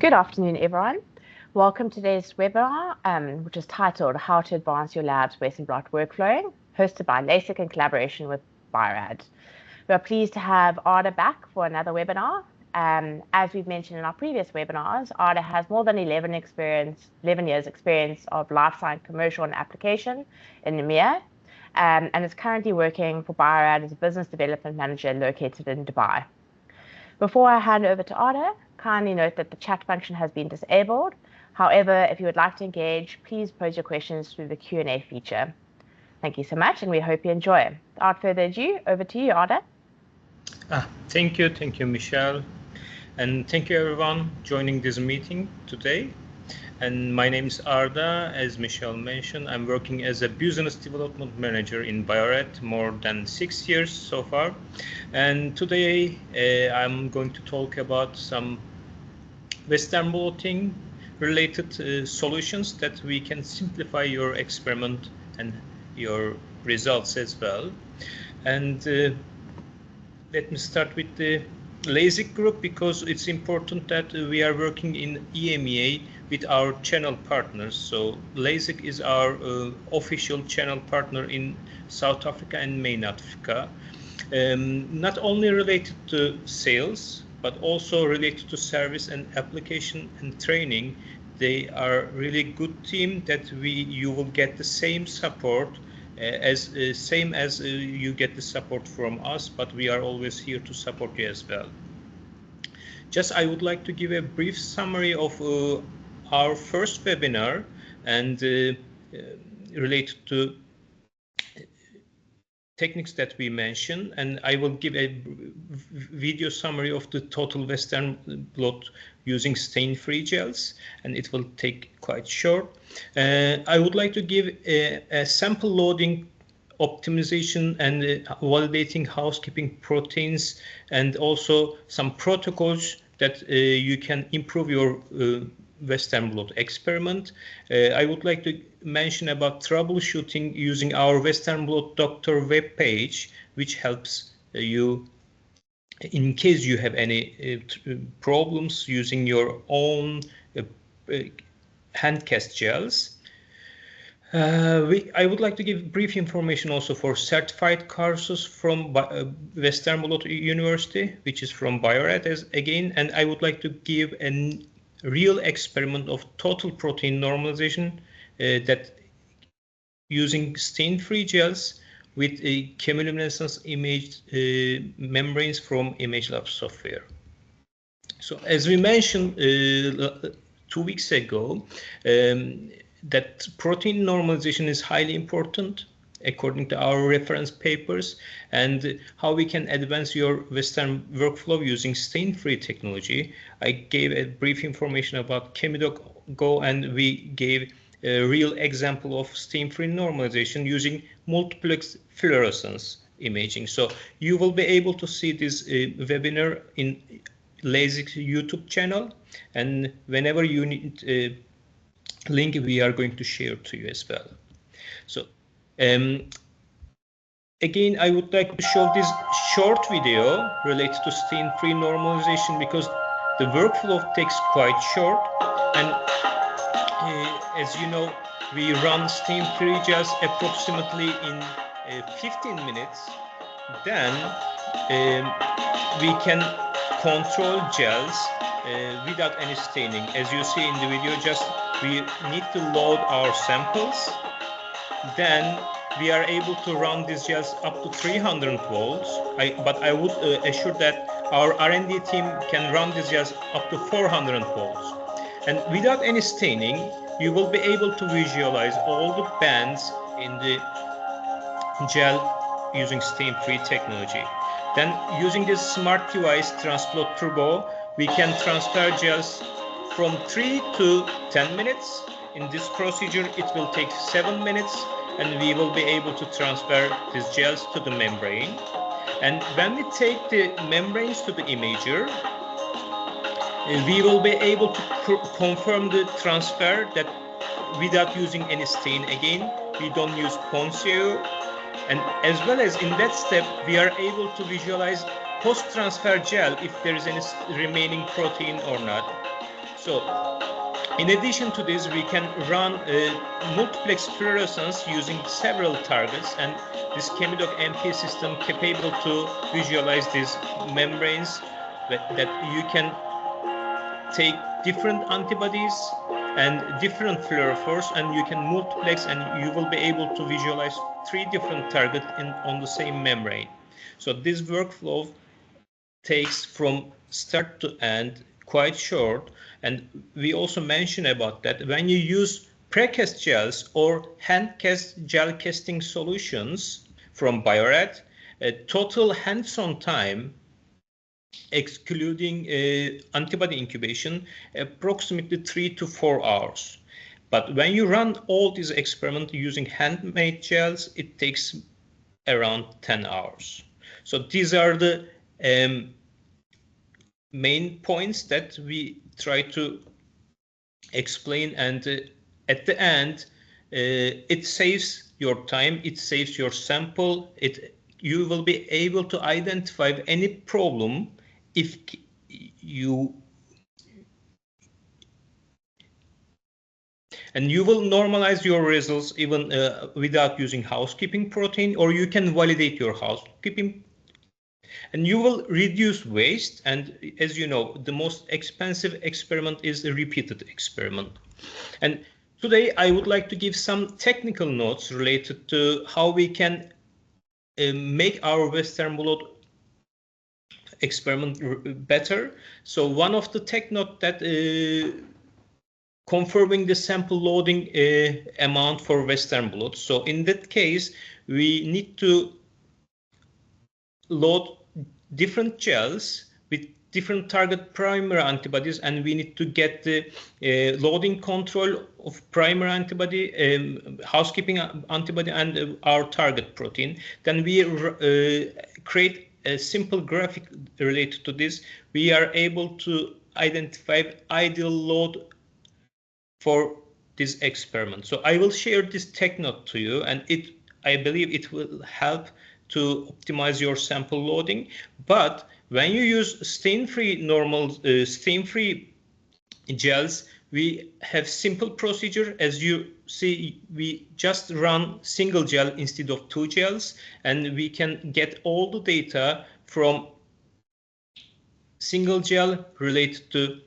Good afternoon, everyone. Welcome to today's webinar, which is titled How to Advance Your Lab's Western Blot Workflow, hosted by Lasec in collaboration with Bio-Rad. We are pleased to have Arda back for another webinar. As we've mentioned in our previous webinars, Arda has more than 11 years experience of life science commercial and application in EMEA, and is currently working for Bio-Rad as a business development manager located in Dubai. Before I hand over to Arda, kindly note that the chat function has been disabled. However, if you would like to engage, please pose your questions through the Q&A feature. Thank you so much, and we hope you enjoy. Without further ado, over to you, Arda. Thank you, Michelle. And thank you, everyone, joining this meeting today. And my name is Arda. As Michelle mentioned, I'm working as a business development manager in Bio-Rad more than 6 years so far. And today I'm going to talk about some Western blotting related solutions that we can simplify your experiment and your results as well. And let me start with the Lasec group, because it's important that we are working in EMEA with our channel partners. So Lasec is our official channel partner in South Africa and Main Africa, not only related to sales, but also related to service and application and training. They are really good team that you will get the same support same as you get the support from us, but we are always here to support you as well. I would like to give a brief summary of our first webinar and related to techniques that we mentioned, and I will give a video summary of the total Western blot using stain-free gels, and it will take quite short. I would like to give a sample loading optimization and validating housekeeping proteins, and also some protocols that you can improve your Western blot experiment. I would like to mention about troubleshooting using our Western blot doctor web page, which helps you in case you have any problems using your own hand cast gels. I would like to give brief information also for certified courses from Western Blot University, which is from Bio-Rad again, and I would like to give a real experiment of total protein normalization that using stain-free gels with a chemiluminescence image membranes from ImageLab software. So as we mentioned 2 weeks ago, that protein normalization is highly important according to our reference papers, and how we can advance your Western workflow using stain-free technology. I gave a brief information about ChemiDoc Go, and we gave a real example of stain-free normalization using multiplex fluorescence imaging. So you will be able to see this webinar in Lasec's YouTube channel, and whenever you need a link, we are going to share to you as well. So again, I would like to show this short video related to stain-free normalization, because the workflow takes quite short, and as you know, we run stain-free gels approximately in 15 minutes. Then we can control gels without any staining. As you see in the video, we need to load our samples. Then we are able to run these gels up to 300 volts. But I would assure that our R&D team can run these gels up to 400 volts. And without any staining, you will be able to visualize all the bands in the gel using stain-free technology. Then using this smart device, Transplot Turbo, we can transfer gels from 3 to 10 minutes. In this procedure, it will take 7 minutes, and we will be able to transfer these gels to the membrane. And when we take the membranes to the imager, we will be able to confirm the transfer that without using any stain again. We don't use Poncio. And as well as in that step, we are able to visualize post-transfer gel if there is any remaining protein or not. So in addition to this, we can run multiplex fluorescence using several targets, and this ChemiDoc MP system capable to visualize these membranes that you can take different antibodies and different fluorophores, and you can multiplex, and you will be able to visualize 3 different targets on the same membrane. So this workflow takes from start to end quite short, and we also mention about that when you use precast gels or hand cast gel casting solutions from Bio-Rad, total hands-on time excluding antibody incubation, approximately 3 to 4 hours. But when you run all these experiments using handmade gels, it takes around 10 hours. So these are the main points that we try to explain, and at the end, it saves your time, it saves your sample, you will be able to identify any problem if you and you will normalize your results even without using housekeeping protein, or you can validate your housekeeping, and you will reduce waste. And as you know, the most expensive experiment is a repeated experiment. And today I would like to give some technical notes related to how we can make our Western blot experiment better. So one of the tech note that confirming the sample loading amount for Western blot. So in that case, we need to load different gels with different target primary antibodies, and we need to get the loading control of primary antibody, housekeeping antibody, and our target protein. Then we create a simple graphic related to this. We are able to identify ideal load for this experiment. So I will share this tech note to you, and I believe it will help to optimize your sample loading. But when you use stain-free stain-free gels, we have simple procedure. As you see, we just run single gel instead of 2 gels, and we can get all the data from single gel related to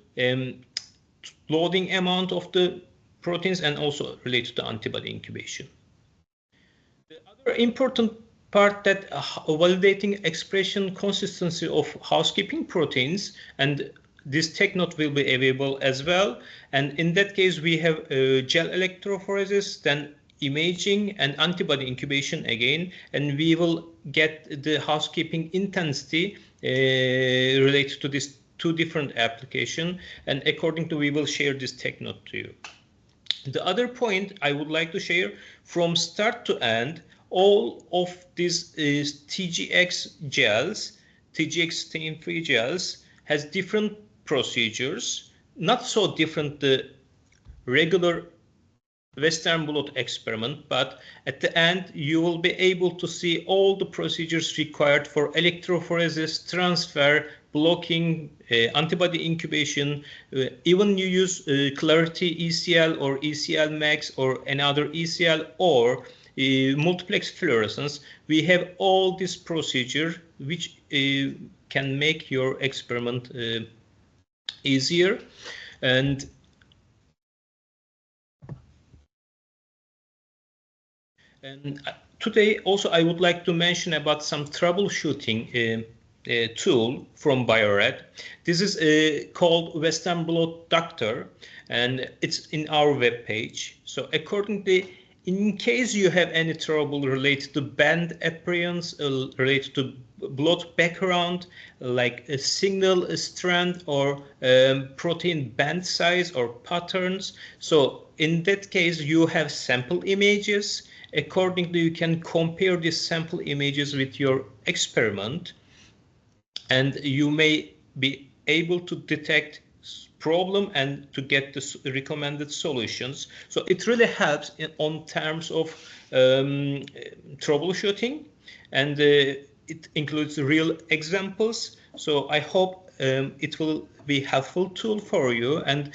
loading amount of the proteins, and also related to antibody incubation. The other important part that validating expression consistency of housekeeping proteins, and this tech note will be available as well. And in that case, we have gel electrophoresis, then imaging and antibody incubation again, and we will get the housekeeping intensity related to these 2 different applications, and according to we will share this tech note to you. The other point I would like to share, from start to end, all of these TGX gels, TGX stain-free gels, has different procedures, not so different the regular Western blot experiment, but at the end you will be able to see all the procedures required for electrophoresis, transfer, blocking, antibody incubation. Even you use Clarity ECL or ECL Max or another ECL or multiplex fluorescence, we have all this procedure which can make your experiment easier. And today also I would like to mention about some troubleshooting tool from Bio-Rad. This is called Western Blot Doctor, and it's in our web page. So accordingly, in case you have any trouble related to band appearance, related to blot background, like a single strand or protein band size or patterns, so in that case you have sample images. Accordingly, you can compare these sample images with your experiment, and you may be able to detect problem and to get the recommended solutions. So it really helps on terms of troubleshooting, and it includes real examples. So I hope it will be helpful tool for you, and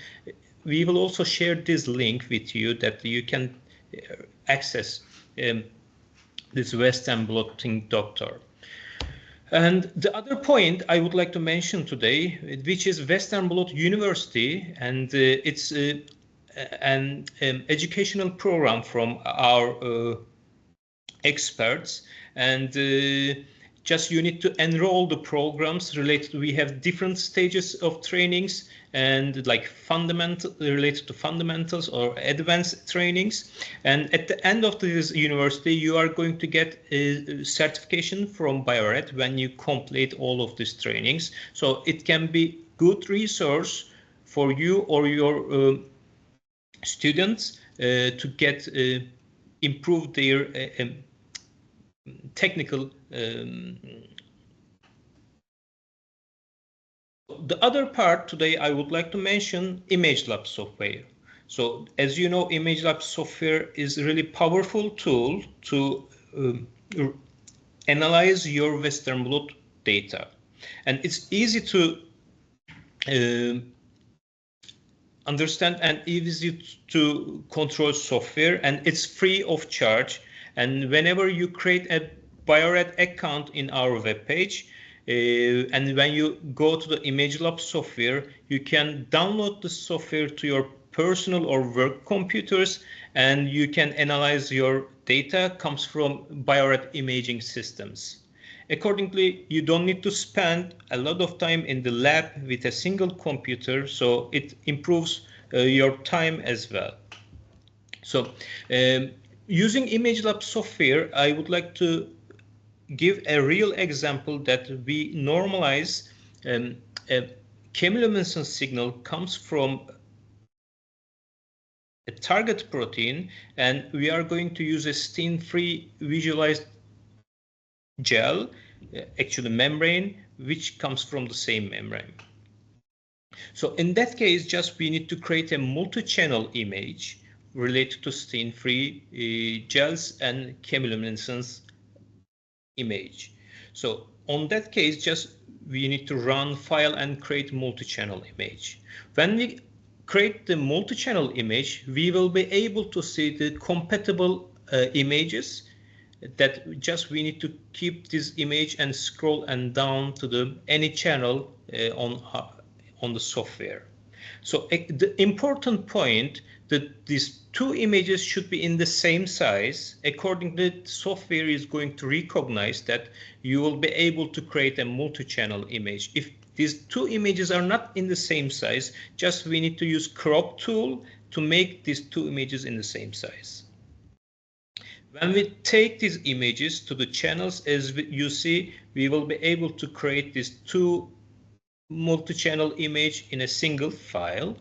we will also share this link with you that you can access this Western Blotting Doctor. And the other point I would like to mention today, which is Western Blot University, and it's an educational program from our experts, and just you need to enroll the programs related. We have different stages of trainings, and like fundamental related to fundamentals or advanced trainings. And at the end of this university, you are going to get a certification from Bio-Rad when you complete all of these trainings. So it can be good resource for you or your students to get improve their technical. The other part today I would like to mention ImageLab software. So as you know, ImageLab software is a really powerful tool to analyze your Western blot data, and it's easy to understand and easy to control software, and it's free of charge. And whenever you create a Bio-Rad account in our web page, and when you go to the ImageLab software, you can download the software to your personal or work computers, and you can analyze your data comes from Bio-Rad imaging systems. Accordingly, you don't need to spend a lot of time in the lab with a single computer, so it improves your time as well. So using ImageLab software, I would like to give a real example that we normalize a chemiluminescence signal comes from a target protein, and we are going to use a stain-free visualized gel, actually membrane, which comes from the same membrane. So in that case, just we need to create a multi-channel image related to stain-free gels and chemiluminescence image. So on that case, just we need to run file and create multi-channel image. When we create the multi-channel image, we will be able to see the compatible images that just we need to keep this image and scroll and down to the any channel on the software. So the important point that these two images should be in the same size. Accordingly, the software is going to recognize that you will be able to create a multi-channel image. If these two images are not in the same size, just we need to use crop tool to make these two images in the same size. When we take these images to the channels, as you see, we will be able to create these two multi-channel image in a single file.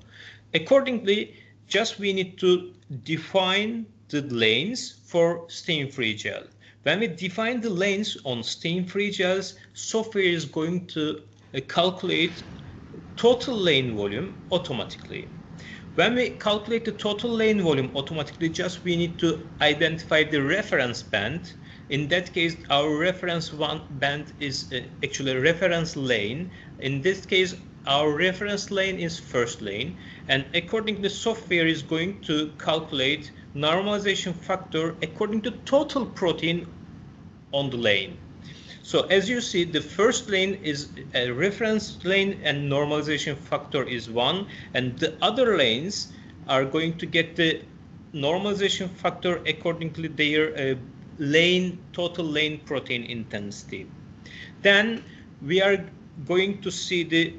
Accordingly, just we need to define the lanes for stain-free gel. When we define the lanes on stain-free gels, software is going to calculate total lane volume automatically. When we calculate the total lane volume automatically, just we need to identify the reference band. In that case, our reference band is actually a reference lane. In this case, our reference lane is first lane, and according to software is going to calculate normalization factor according to total protein on the lane. So as you see, the first lane is a reference lane and normalization factor is 1, and the other lanes are going to get the normalization factor according to their total lane protein intensity. Then we are going to see the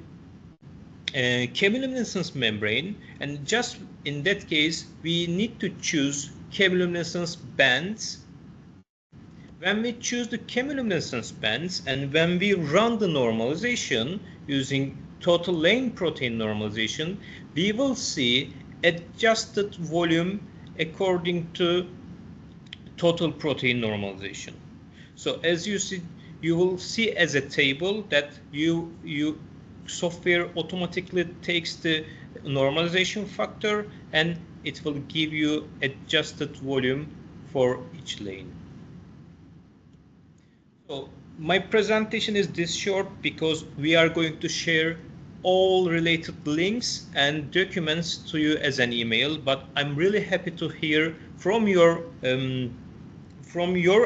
chemiluminescence membrane, and just in that case we need to choose chemiluminescence bands. When we choose the chemiluminescence bands and when we run the normalization using total lane protein normalization, we will see adjusted volume according to total protein normalization. So as you see, you will see as a table that software automatically takes the normalization factor and it will give you adjusted volume for each lane. So my presentation is this short because we are going to share all related links and documents to you as an email, but I'm really happy to hear from your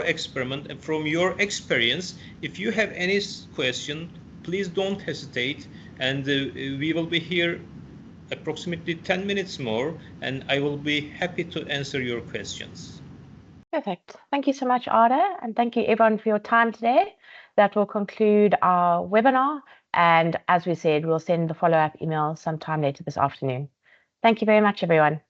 experiment and from your experience. If you have any question, please don't hesitate, and we will be here approximately 10 minutes more, and I will be happy to answer your questions. Perfect. Thank you so much, Arda, and thank you everyone for your time today. That will conclude our webinar, and as we said, we'll send the follow-up email sometime later this afternoon. Thank you very much, everyone.